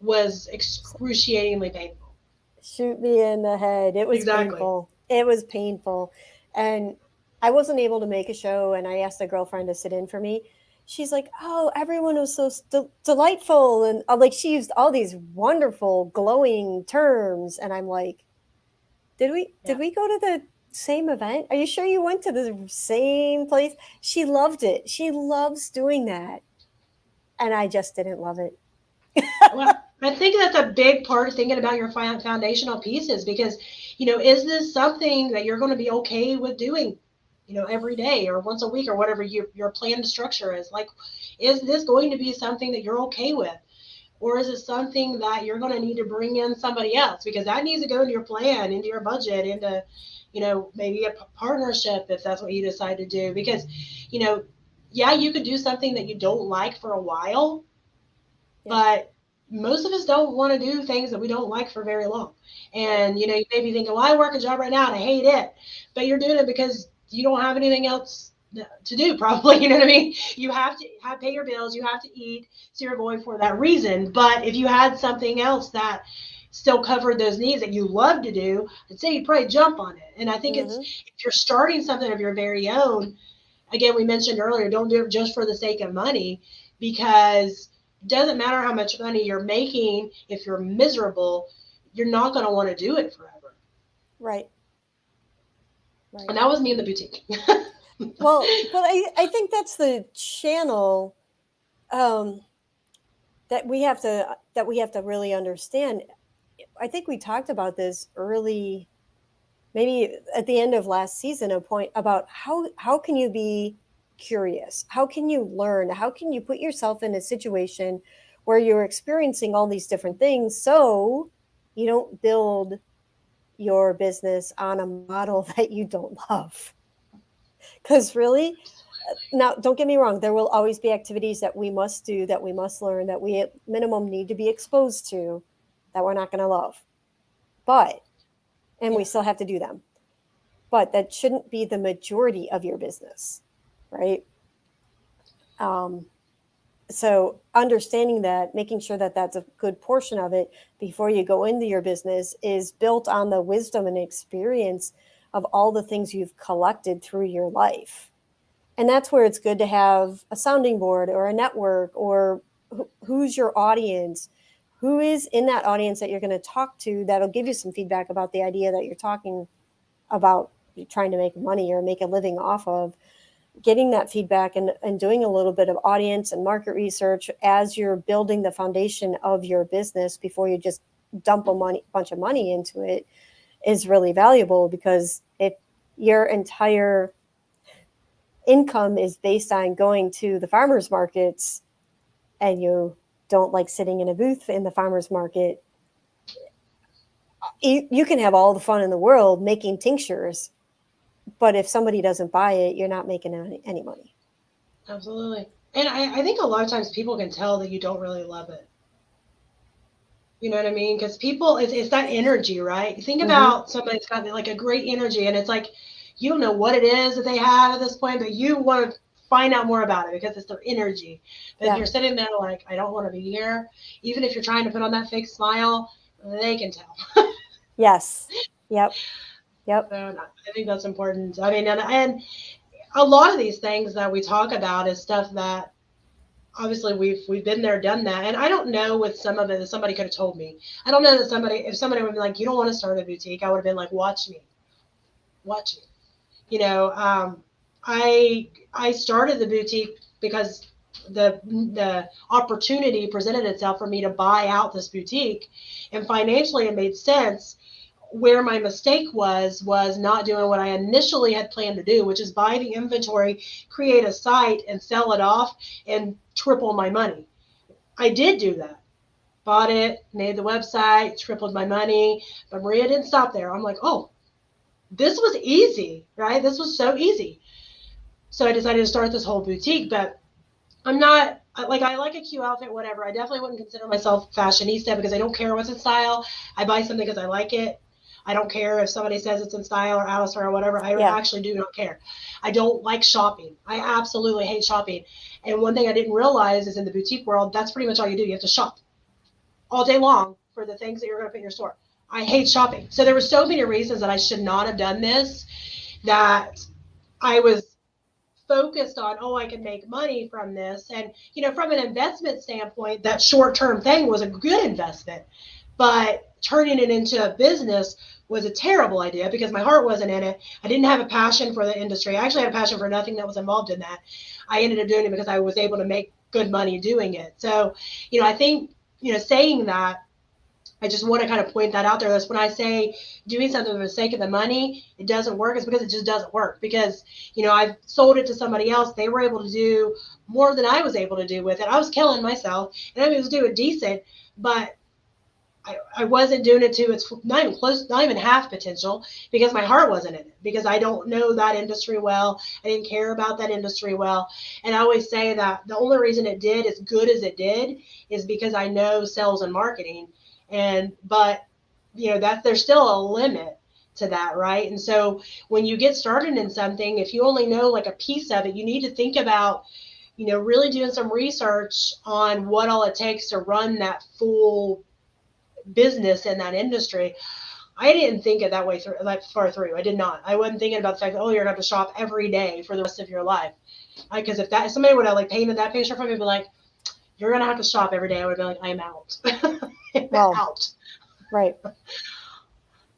was excruciatingly painful. Shoot me in the head. It was Exactly. painful. It was painful. And I wasn't able to make a show, and I asked a girlfriend to sit in for me. She's like, "Oh, everyone was so delightful." And like, she used all these wonderful, glowing terms. And I'm like, did Yeah. we go to the same event? Are you sure you went to the same place? She loved it. She loves doing that. And I just didn't love it. Well, I think that's a big part of thinking about your foundational pieces because, is this something that you're going to be okay with doing, every day or once a week or whatever your plan to structure is? Like, is this going to be something that you're okay with? Or is it something that you're going to need to bring in somebody else? Because that needs to go into your plan, into your budget, into, maybe a partnership if that's what you decide to do. Because, you know, yeah, you could do something that you don't like for a while, Yeah. but most of us don't want to do things that we don't like for very long. Right. And, you may be thinking, well, I work a job right now and I hate it. But you're doing it because you don't have anything else to do, probably. You know what I mean? You have to pay your bills, you have to eat. So you're going for that reason. But if you had something else that still covered those needs that you love to do, I'd say you'd probably jump on it. And I think it's, Mm-hmm. if you're starting something of your very own, again, we mentioned earlier, don't do it just for the sake of money, because it doesn't matter how much money you're making. If you're miserable, you're not going to want to do it forever. Right. Right. And that was me in the boutique. Well, but I think that's the channel um, that we have to really understand. I think we talked about this early, maybe at the end of last season, a point about how can you be curious? How can you learn? How can you put yourself in a situation where you're experiencing all these different things so you don't build your business on a model that you don't love? Because really, now don't get me wrong, there will always be activities that we must do, that we must learn, that we at minimum need to be exposed to, that we're not going to love, but and Yeah. we still have to do them, but that shouldn't be the majority of your business, right? um, so understanding that, making sure that that's a good portion of it before you go into your business, is built on the wisdom and experience of all the things you've collected through your life. And that's where it's good to have a sounding board or a network, or who's your audience, who is in that audience that you're going to talk to, that'll give you some feedback about the idea that you're talking about, trying to make money or make a living off of. Getting that feedback and doing a little bit of audience and market research as you're building the foundation of your business before you just dump bunch of money into it is really valuable. Because if your entire income is based on going to the farmers markets and you don't like sitting in a booth in the farmers market, you can have all the fun in the world making tinctures, but if somebody doesn't buy it, you're not making any money. Absolutely. And I think a lot of times people can tell that you don't really love it. You know what I mean? Because people, it's that energy, right? Think Mm-hmm. about somebody that's got like a great energy, and it's like you don't know what it is that they have at this point, but you want to find out more about it because it's their energy. But if Yeah. you're sitting there like, I don't want to be here, even if you're trying to put on that fake smile, they can tell. Yes. Yep. Yep. So I think that's important. I mean, and a lot of these things that we talk about is stuff that obviously we've been there, done that. And I don't know with some of it that somebody could have told me. I don't know that if somebody would be like, you don't want to start a boutique, I would have been like, watch me. Watch me. You know, I started the boutique because the opportunity presented itself for me to buy out this boutique, and financially it made sense. Where my mistake was not doing what I initially had planned to do, which is buy the inventory, create a site, and sell it off and triple my money. I did do that. Bought it, made the website, tripled my money. But Maria didn't stop there. I'm like, oh, this was easy, right? This was so easy. So I decided to start this whole boutique, but I'm not, like, I like a cute outfit, whatever. I definitely wouldn't consider myself fashionista because I don't care what's in style. I buy something because I like it. I don't care if somebody says it's in style or out of style or whatever. I actually do not care. I don't like shopping. I absolutely hate shopping. And one thing I didn't realize is in the boutique world, that's pretty much all you do. You have to shop all day long for the things that you're going to put in your store. I hate shopping. So there were so many reasons that I should not have done this, that I was focused on, oh, I can make money from this. And, you know, from an investment standpoint, that short-term thing was a good investment. But turning it into a business was a terrible idea because my heart wasn't in it. I didn't have a passion for the industry. I actually had a passion for nothing that was involved in that. I ended up doing it because I was able to make good money doing it. So, you know, I think, you know, saying that, I just want to kind of point that out there. That's when I say doing something for the sake of the money, it doesn't work. It's because it just doesn't work. Because, you know, I've sold it to somebody else. They were able to do more than I was able to do with it. I was killing myself and I was doing decent, but I wasn't doing it to its not even close, not even half potential, because my heart wasn't in it, because I don't know that industry well. I didn't care about that industry well. And I always say that the only reason it did as good as it did is because I know sales and marketing. But you know, that there's still a limit to that, right? And so when you get started in something, if you only know like a piece of it, you need to think about, you know, really doing some research on what all it takes to run that full business in that industry. I didn't think it that way through, that far through. I did not. I wasn't thinking about the fact that, oh, you're gonna have to shop every day for the rest of your life. Because if somebody would have like painted that picture for me, and be like, you're gonna have to shop every day, I would be like, I'm out. Out. Right.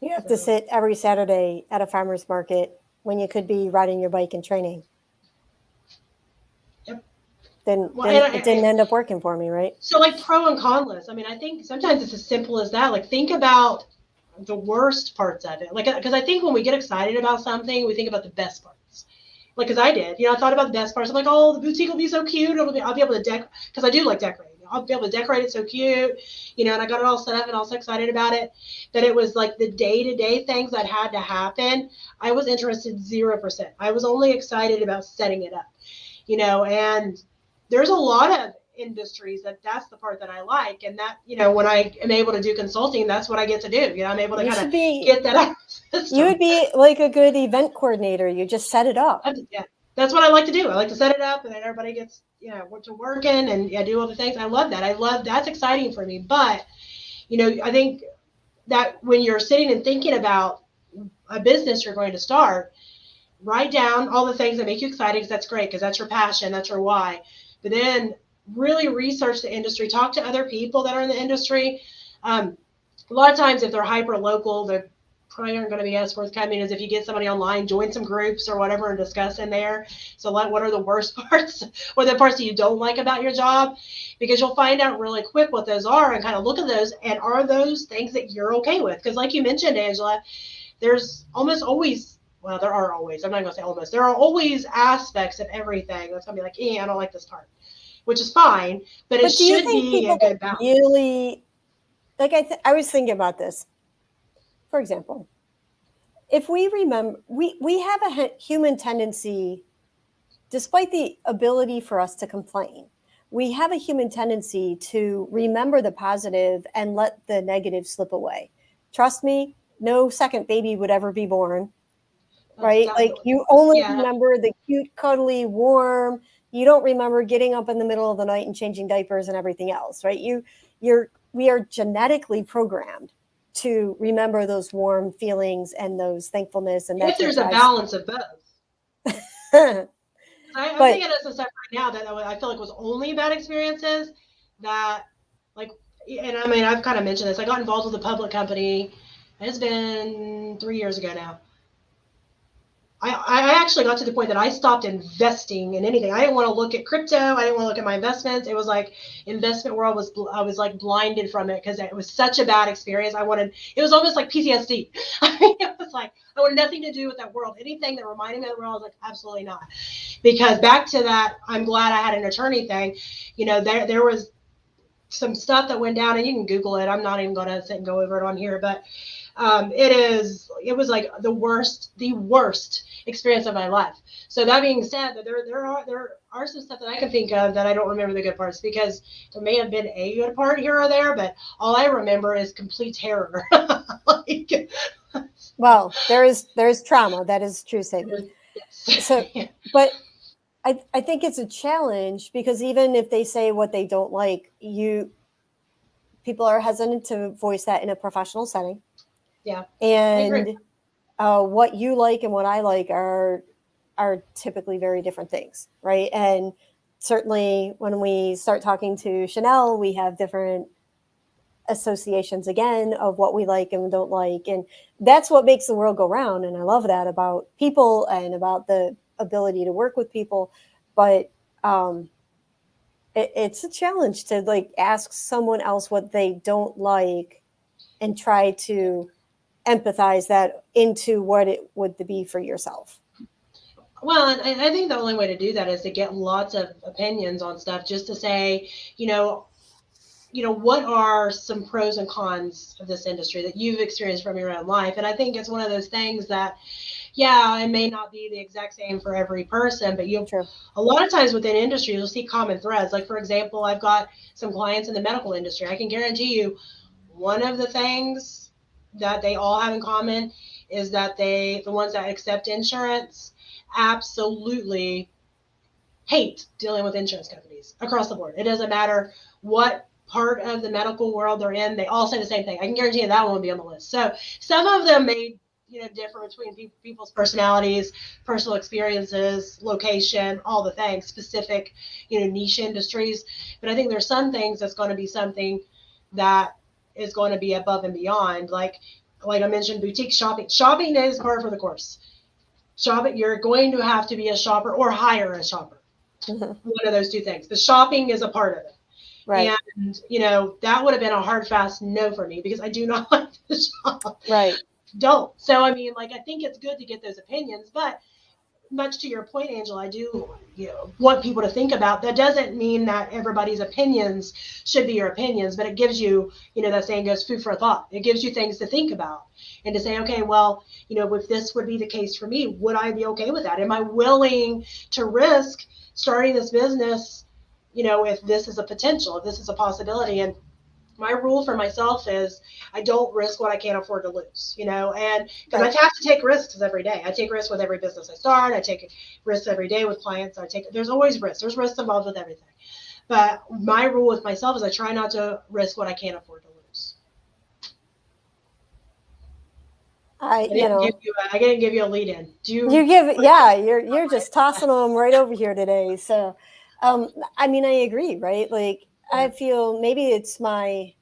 You have to sit every Saturday at a farmer's market when you could be riding your bike and training. Yep. Then it didn't end up working for me, right? So like pro and con list. I mean, I think sometimes it's as simple as that. Like think about the worst parts of it. Like, because I think when we get excited about something, we think about the best parts. Like, because I did, you know, I thought about the best parts. I'm like, oh, the boutique will be so cute. I'll be able to decorate, because I do like decorating. I'll be able to decorate it so cute, you know, and I got it all set up and I was so excited about it. That it was like the day-to-day things that had to happen. I was interested 0%. I was only excited about setting it up, you know, and there's a lot of industries that's the part that I like. And that, you know, when I am able to do consulting, that's what I get to do. You know, I'm able to kind of get that out of the system. You would be like a good event coordinator. You just set it up. Yeah, that's what I like to do. I like to set it up and then everybody gets, you know, to working and do all the things. I love that. That's exciting for me. But, you know, I think that when you're sitting and thinking about a business you're going to start, write down all the things that make you excited, because that's great, because that's your passion, that's your why. But then really research the industry, talk to other people that are in the industry. A lot of times if they're hyper local, they're probably aren't going to be as forthcoming as if you get somebody online, join some groups or whatever and discuss in there. So like, what are the worst parts or the parts that you don't like about your job? Because you'll find out really quick what those are and kind of look at those, and are those things that you're okay with? Because like you mentioned, Angela, there's almost always, well, there are always, I'm not going to say almost, there are always aspects of everything that's going to be like, I don't like this part, which is fine, but it should be a good balance. Really, like I was thinking about this. For example, if we remember, we have a human tendency, despite the ability for us to complain, we have a human tendency to remember the positive and let the negative slip away. Trust me, no second baby would ever be born, right? Like you only remember the cute, cuddly, warm. You don't remember getting up in the middle of the night and changing diapers and everything else, right? We are genetically programmed to remember those warm feelings and those thankfulness. And if there's a balance of both. I'm thinking of some stuff right now that I feel like was only bad experiences that, like, and I mean, I've kind of mentioned this. I got involved with a public company. It's been 3 years ago now. I actually got to the point that I stopped investing in anything. I didn't want to look at crypto. I didn't want to look at my investments. It was like investment world I was like blinded from it because it was such a bad experience. It was almost like PTSD. I mean, it was like, I wanted nothing to do with that world. Anything that reminded me of the world, I was like, absolutely not. Because back to that, I'm glad I had an attorney thing. There was some stuff that went down, and you can Google it. I'm not even going to sit and go over it on here, but it was like the worst experience of my life. So that being said, that there are some stuff that I can think of that I don't remember the good parts, because there may have been a good part here or there, but all I remember is complete terror. Well, there is trauma. That is true statement. Yes. So, but I think it's a challenge, because even if they say what they don't like, people are hesitant to voice that in a professional setting. Yeah. And what you like and what I like are typically very different things, right? And certainly when we start talking to Chanel, we have different associations again of what we like and don't like. And that's what makes the world go round. And I love that about people and about the ability to work with people. But it's a challenge to like ask someone else what they don't like and try to empathize that into what it would be for yourself. Well, and I think the only way to do that is to get lots of opinions on stuff, just to say, what are some pros and cons of this industry that you've experienced from your own life? And I think it's one of those things that, yeah, it may not be the exact same for every person, but a lot of times within industry, you'll see common threads. Like, for example, I've got some clients in the medical industry. I can guarantee you one of the things that they all have in common is that the ones that accept insurance absolutely hate dealing with insurance companies across the board. It doesn't matter what part of the medical world they're in, they all say the same thing. I can guarantee you that one will be on the list. So some of them may differ between people's personalities, personal experiences, location, all the things, specific niche industries. But I think there's some things that's going to be something that is going to be above and beyond. Like I mentioned, boutique shopping. Shopping is par for the course. Shopping, you're going to have to be a shopper or hire a shopper. Mm-hmm. One of those two things. The shopping is a part of it. Right. And, that would have been a hard, fast no for me, because I do not like to shop. Right. Don't. So, I mean, I think it's good to get those opinions, but much to your point, Angela, I do want people to think about that. Doesn't mean that everybody's opinions should be your opinions, but it gives you, that saying goes, food for thought. It gives you things to think about and to say, okay, well, if this would be the case for me, would I be okay with that? Am I willing to risk starting this business, if this is a potential, if this is a possibility? And my rule for myself is I don't risk what I can't afford to lose, and because I have to take risks every day. I take risks with every business I start. I take risks every day with clients. There's always risks. There's risks involved with everything. But my rule with myself is I try not to risk what I can't afford to lose. I didn't give you a lead in. You're just tossing them right over here today. So, I mean, I agree, right? Like, I feel maybe it's that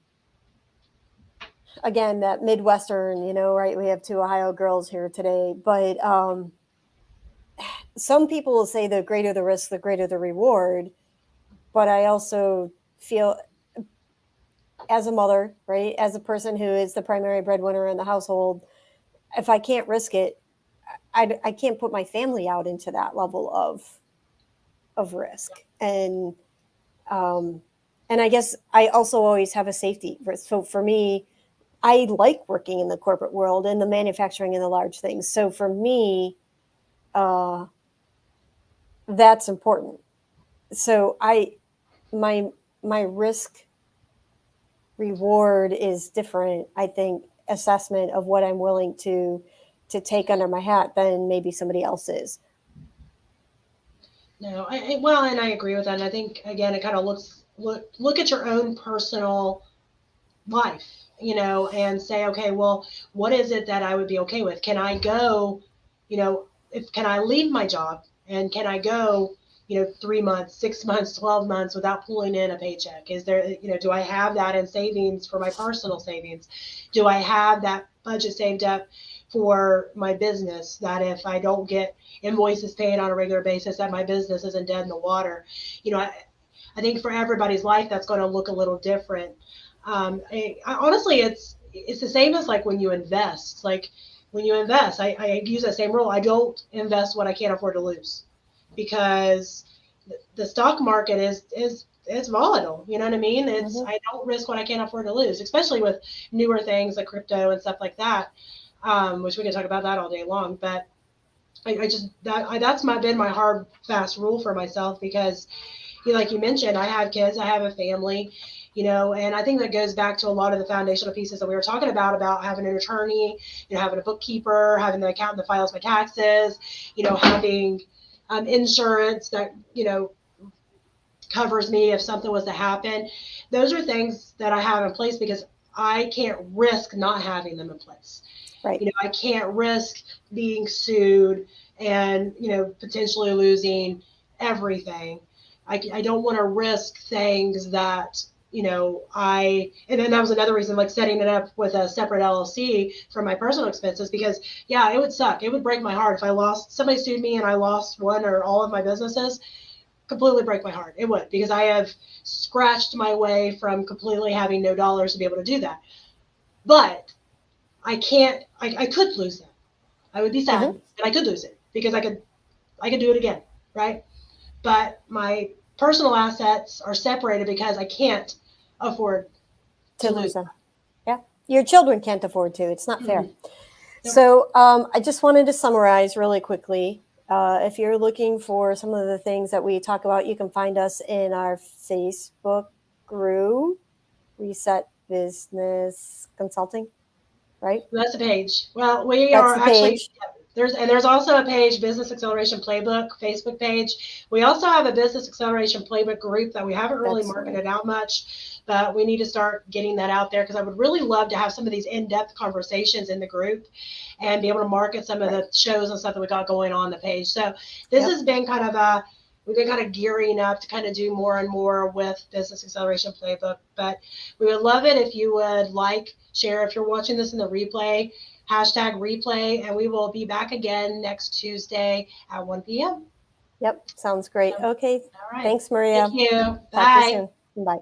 Midwestern, right? We have two Ohio girls here today, but some people will say the greater the risk, the greater the reward. But I also feel, as a mother, right, as a person who is the primary breadwinner in the household, if I can't risk it, I can't put my family out into that level of risk. And I guess I also always have a safety risk. So for me, I like working in the corporate world and the manufacturing and the large things. So for me, that's important. So my risk reward is different, I think, assessment of what I'm willing to take under my hat than maybe somebody else is. No, and I agree with that. And I think, again, it kind of look at your own personal life, and say, okay, well, what is it that I would be okay with? Can I go, can I leave my job, and can I go, 3 months, 6 months, 12 months without pulling in a paycheck? Is there, do I have that in savings for my personal savings? Do I have that budget saved up for my business, that if I don't get invoices paid on a regular basis, that my business isn't dead in the water. I think for everybody's life, that's going to look a little different. Honestly, it's the same as like when you invest. Like when you invest, I use that same rule. I don't invest what I can't afford to lose, because the stock market is volatile. You know what I mean? I don't risk what I can't afford to lose, especially with newer things like crypto and stuff like that, which we can talk about that all day long. But that's been my hard, fast rule for myself, because like you mentioned, I have kids, I have a family, and I think that goes back to a lot of the foundational pieces that we were talking about having an attorney, having a bookkeeper, having the accountant that files my taxes, having insurance that, covers me if something was to happen. Those are things that I have in place because I can't risk not having them in place. Right. I can't risk being sued and, potentially losing everything. I don't want to risk things that, and then that was another reason, like setting it up with a separate LLC for my personal expenses, because it would suck. It would break my heart if somebody sued me and I lost one or all of my businesses. Completely break my heart. It would, because I have scratched my way from completely having no dollars to be able to do that. But I could lose that. I would be sad, but I could lose it, because I could do it again, right? But my personal assets are separated because I can't afford to lose them. Yeah. Your children can't afford to. It's not fair. Yep. So I just wanted to summarize really quickly. If you're looking for some of the things that we talk about, you can find us in our Facebook group, Reset Business Consulting, right? That's a page. Well, we are actually... There's also a page, Business Acceleration Playbook, Facebook page. We also have a Business Acceleration Playbook group that we haven't really marketed out much, but we need to start getting that out there, because I would really love to have some of these in-depth conversations in the group and be able to market some of the shows and stuff that we got going on the page. So this has been we've been kind of gearing up to kind of do more and more with Business Acceleration Playbook. But we would love it if you would share, if you're watching this in the replay, #replay, and we will be back again next Tuesday at 1 p.m. Yep. Sounds great. Okay. All right. Thanks, Maria. Thank you. Talk Bye. to you soon. Bye.